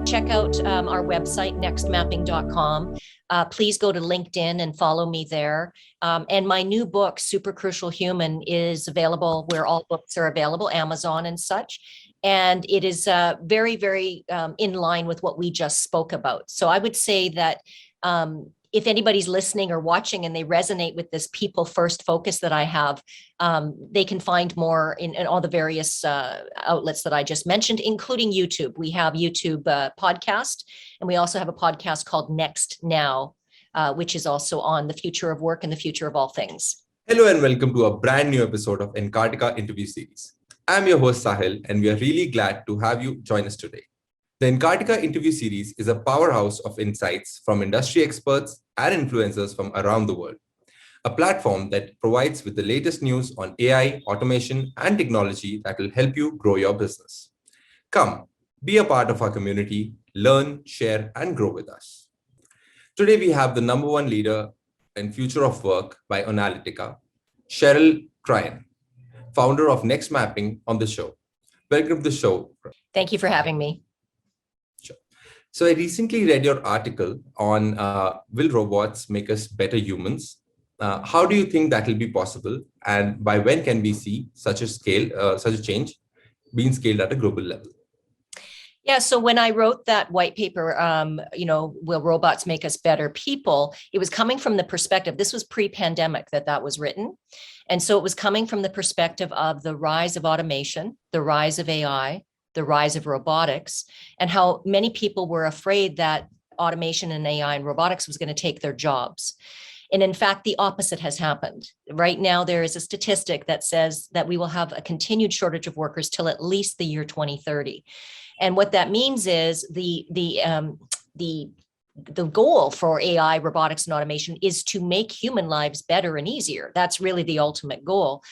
check out our website, nextmapping.com. Please go to LinkedIn and follow me there. And my new book, Super Crucial Human, is available where all books are available, Amazon and such. And it is very, very in line with what we just spoke about. So I would say that if anybody's listening or watching and they resonate with this people first focus that I have, they can find more in all the various outlets that I just mentioned, including YouTube. We have YouTube podcast, and we also have a podcast called Next Now, which is also on the future of work and the future of all things. Hello and welcome to a brand new episode of Engatica interview series. I'm your host Sahil, and we are really glad to have you join us today. The Engatica interview series is a powerhouse of insights from industry experts and influencers from around the world. A platform that provides with the latest news on AI, automation, and technology that will help you grow your business. Come, be a part of our community, learn, share, and grow with us. Today, we have the #1 leader in future of work by Onalytica, Cheryl Cran, founder of NextMapping, on the show. Welcome to the show. Thank you for having me. So I recently read your article on will robots make us better humans? How do you think that will be possible? And by when can we see such a change being scaled at a global level? Yeah, so when I wrote that white paper, will robots make us better people? It was coming from the perspective, this was pre-pandemic that was written. And so it was coming from the perspective of the rise of automation, the rise of AI, the rise of robotics, and how many people were afraid that automation and AI and robotics was going to take their jobs. And in fact, the opposite has happened. Right now, there is a statistic that says that we will have a continued shortage of workers till at least the year 2030. And what that means is the goal for AI, robotics, and automation is to make human lives better and easier. That's really the ultimate goal.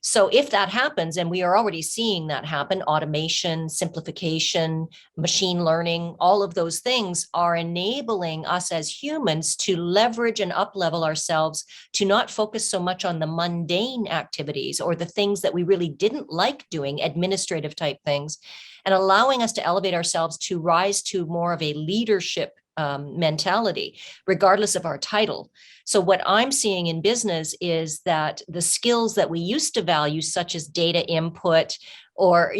So if that happens, and we are already seeing that happen, automation, simplification, machine learning, all of those things are enabling us as humans to leverage and up-level ourselves to not focus so much on the mundane activities or the things that we really didn't like doing, administrative type things, and allowing us to elevate ourselves to rise to more of a leadership mentality, regardless of our title. So what I'm seeing in business is that the skills that we used to value, such as data input or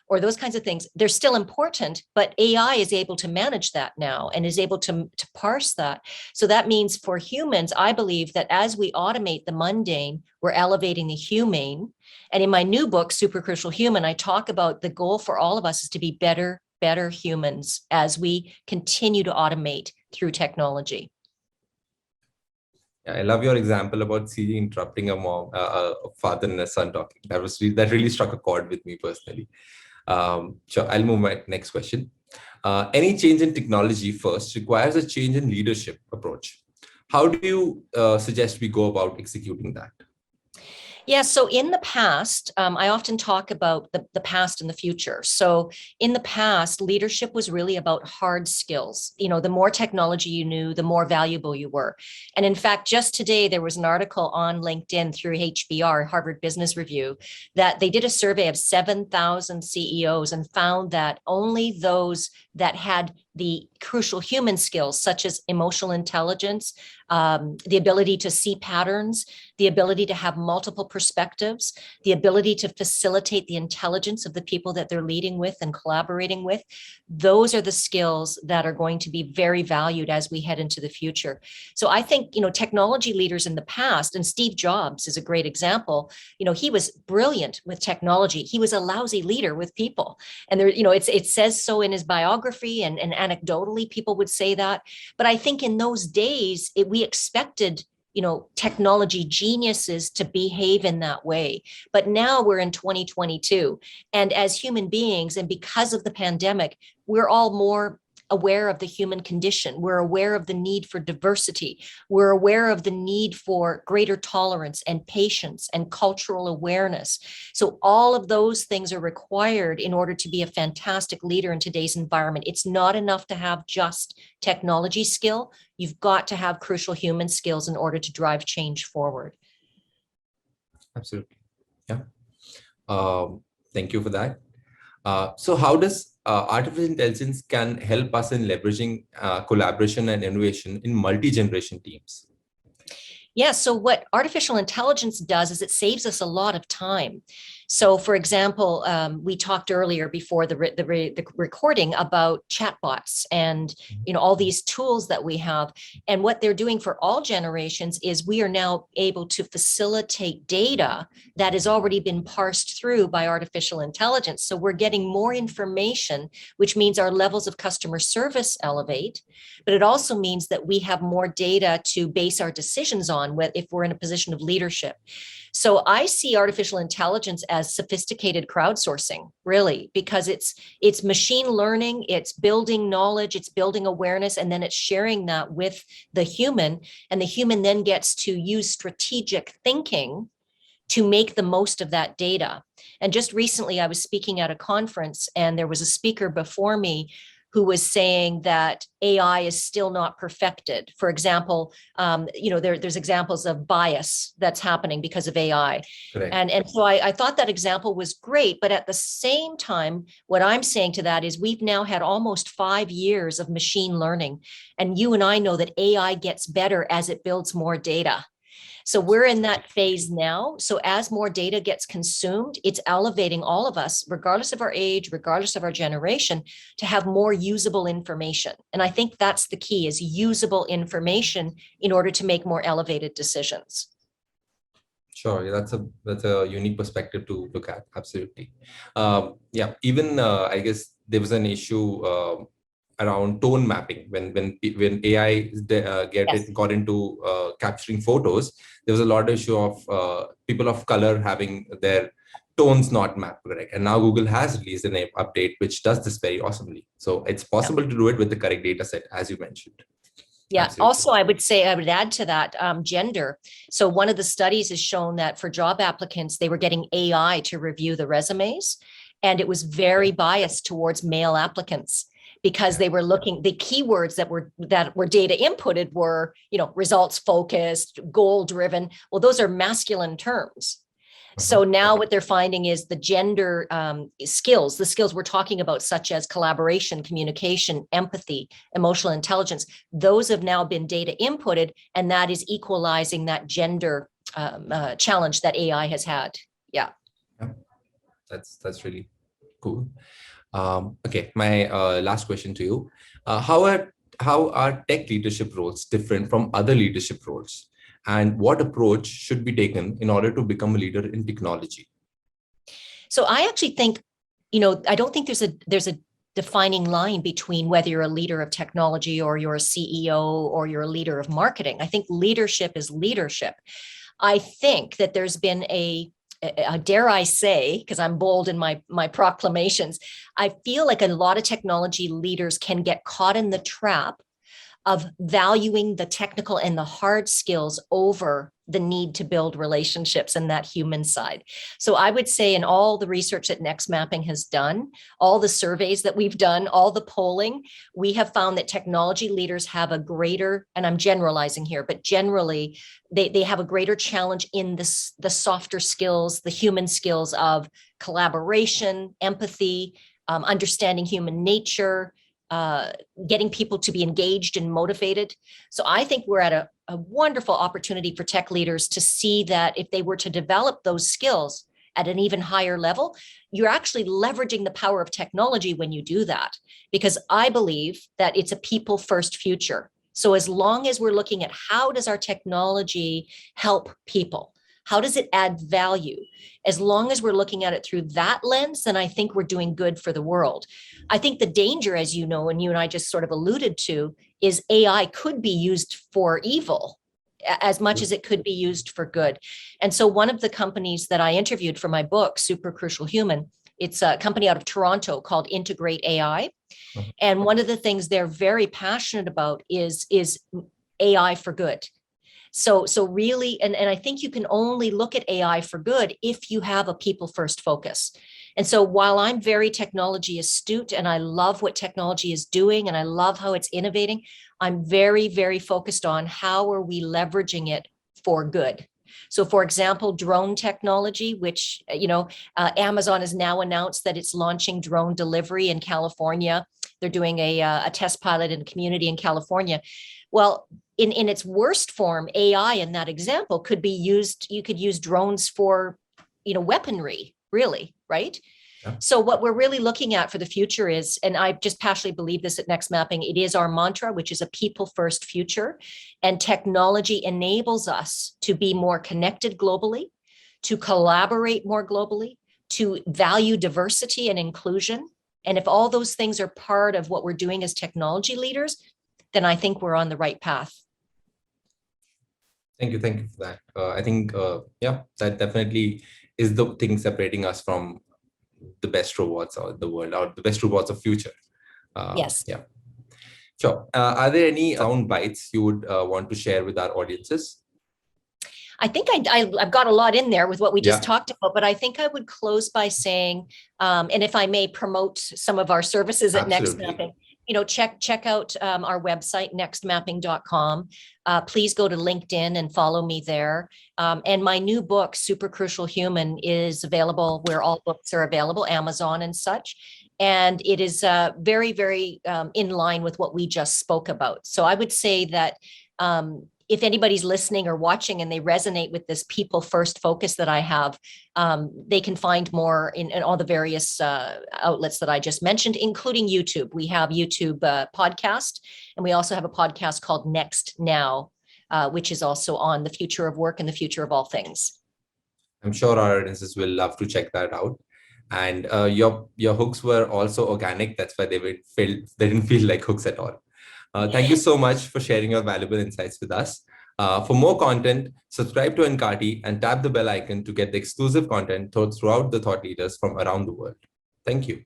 those kinds of things, they're still important, but AI is able to manage that now and is able to parse that. So that means for humans, I believe that as we automate the mundane, we're elevating the humane. And in my new book, Super Crucial Human, I talk about the goal for all of us is to be better humans as we continue to automate through technology. Yeah, I love your example about Siri interrupting a father and a son talking. That really struck a chord with me personally. Sure, I'll move my next question. Any change in technology first requires a change in leadership approach. How do you suggest we go about executing that? Yeah, so in the past, I often talk about the past and the future. So in the past, leadership was really about hard skills. The more technology you knew, the more valuable you were. And in fact, just today, there was an article on LinkedIn through HBR, Harvard Business Review, that they did a survey of 7,000 CEOs and found that only those that had the crucial human skills, such as emotional intelligence, the ability to see patterns, the ability to have multiple perspectives, the ability to facilitate the intelligence of the people that they're leading with and collaborating with. Those are the skills that are going to be very valued as we head into the future. So I think, technology leaders in the past, and Steve Jobs is a great example, he was brilliant with technology. He was a lousy leader with people. And there, it says so in his biography, and anecdotally people would say that. But I think in those days, we expected technology geniuses to behave in that way. But now we're in 2022. And as human beings, and because of the pandemic, we're all more aware of the human condition. We're aware of the need for diversity. We're aware of the need for greater tolerance and patience and cultural awareness. So all of those things are required in order to be a fantastic leader in today's environment. It's not enough to have just technology skill. You've got to have crucial human skills in order to drive change forward. Absolutely. Yeah. Thank you for that. So how does artificial intelligence can help us in leveraging collaboration and innovation in multi-generation teams? Yeah, so what artificial intelligence does is it saves us a lot of time. So, for example, we talked earlier before the recording about chatbots and all these tools that we have. And what they're doing for all generations is we are now able to facilitate data that has already been parsed through by artificial intelligence. So we're getting more information, which means our levels of customer service elevate. But it also means that we have more data to base our decisions on if we're in a position of leadership. So I see artificial intelligence as sophisticated crowdsourcing, really, because it's machine learning, it's building knowledge, it's building awareness, and then it's sharing that with the human. And the human then gets to use strategic thinking to make the most of that data. And just recently, I was speaking at a conference, and there was a speaker before me who was saying that AI is still not perfected. For example, there's examples of bias that's happening because of AI. Correct. And so I thought that example was great. But at the same time, what I'm saying to that is we've now had almost 5 years of machine learning. And you and I know that AI gets better as it builds more data. So we're in that phase now. So as more data gets consumed, it's elevating all of us, regardless of our age, regardless of our generation, to have more usable information. And I think that's the key, is usable information in order to make more elevated decisions. Sure, yeah, that's a unique perspective to look at. Absolutely. Even I guess there was an issue around tone mapping when AI got into capturing photos. There was a lot of issue of people of color having their tones not mapped correct, and now Google has released an update which does this very awesomely. So it's possible to do it with the correct data set, as you mentioned. Yeah. Absolutely. Also, I would add to that gender. So one of the studies has shown that for job applicants, they were getting AI to review the resumes, and it was very biased towards male applicants, because they were looking, the keywords that were data inputted were, results focused, goal driven. Well, those are masculine terms. So now what they're finding is the gender skills, the skills we're talking about, such as collaboration, communication, empathy, emotional intelligence, those have now been data inputted, and that is equalizing that gender challenge that AI has had. Yeah. That's really cool. Okay, my last question to you: how are tech leadership roles different from other leadership roles, and what approach should be taken in order to become a leader in technology? So I actually think, I don't think there's a defining line between whether you're a leader of technology or you're a CEO or you're a leader of marketing. I think leadership is leadership. I think that there's been dare I say, because I'm bold in my proclamations, I feel like a lot of technology leaders can get caught in the trap of valuing the technical and the hard skills over the need to build relationships and that human side. So I would say, in all the research that NextMapping has done, all the surveys that we've done, all the polling, we have found that technology leaders have a greater, and I'm generalizing here, but generally they have a greater challenge in the softer skills, the human skills of collaboration, empathy, understanding human nature, getting people to be engaged and motivated. So I think we're at a wonderful opportunity for tech leaders to see that if they were to develop those skills at an even higher level, you're actually leveraging the power of technology when you do that, because I believe that it's a people first future. So as long as we're looking at how does our technology help people, how does it add value? As long as we're looking at it through that lens, then I think we're doing good for the world. I think the danger, as you know, and you and I just sort of alluded to, is AI could be used for evil as much as it could be used for good. And so one of the companies that I interviewed for my book, Super Crucial Human, it's a company out of Toronto called Integrate AI. And one of the things they're very passionate about is AI for good. So really, and I think you can only look at AI for good if you have a people first focus. And so while I'm very technology astute and I love what technology is doing and I love how it's innovating, I'm very, very focused on how are we leveraging it for good. So for example, drone technology, which, Amazon has now announced that it's launching drone delivery in California. They're doing a test pilot in a community in California. Well, in its worst form, AI in that example could be used, you could use drones for, weaponry, really, right? Yeah. So what we're really looking at for the future is, and I just passionately believe this at NextMapping, it is our mantra, which is a people-first future. And technology enables us to be more connected globally, to collaborate more globally, to value diversity and inclusion. And if all those things are part of what we're doing as technology leaders, then I think we're on the right path. Thank you for that. I think, that definitely is the thing separating us from the best robots of the world, or the best robots of future. Yes. Yeah. Sure. Are there any sound bites you would want to share with our audiences? I think I've got a lot in there with what we just Yeah. talked about, but I think I would close by saying, and if I may promote some of our services at Absolutely. NextMapping, check out our website, nextmapping.com. Please go to LinkedIn and follow me there. And my new book, Super Crucial Human, is available where all books are available, Amazon and such. And it is very, very in line with what we just spoke about. So I would say that if anybody's listening or watching and they resonate with this people first focus that I have, they can find more in all the various outlets that I just mentioned, including YouTube. We have YouTube podcast, and we also have a podcast called Next Now, which is also on the future of work and the future of all things. I'm sure our audiences will love to check that out. And your hooks were also organic. That's why they didn't feel like hooks at all. Thank you so much for sharing your valuable insights with us. For more content, subscribe to Engati and tap the bell icon to get the exclusive content throughout the thought leaders from around the world. Thank you.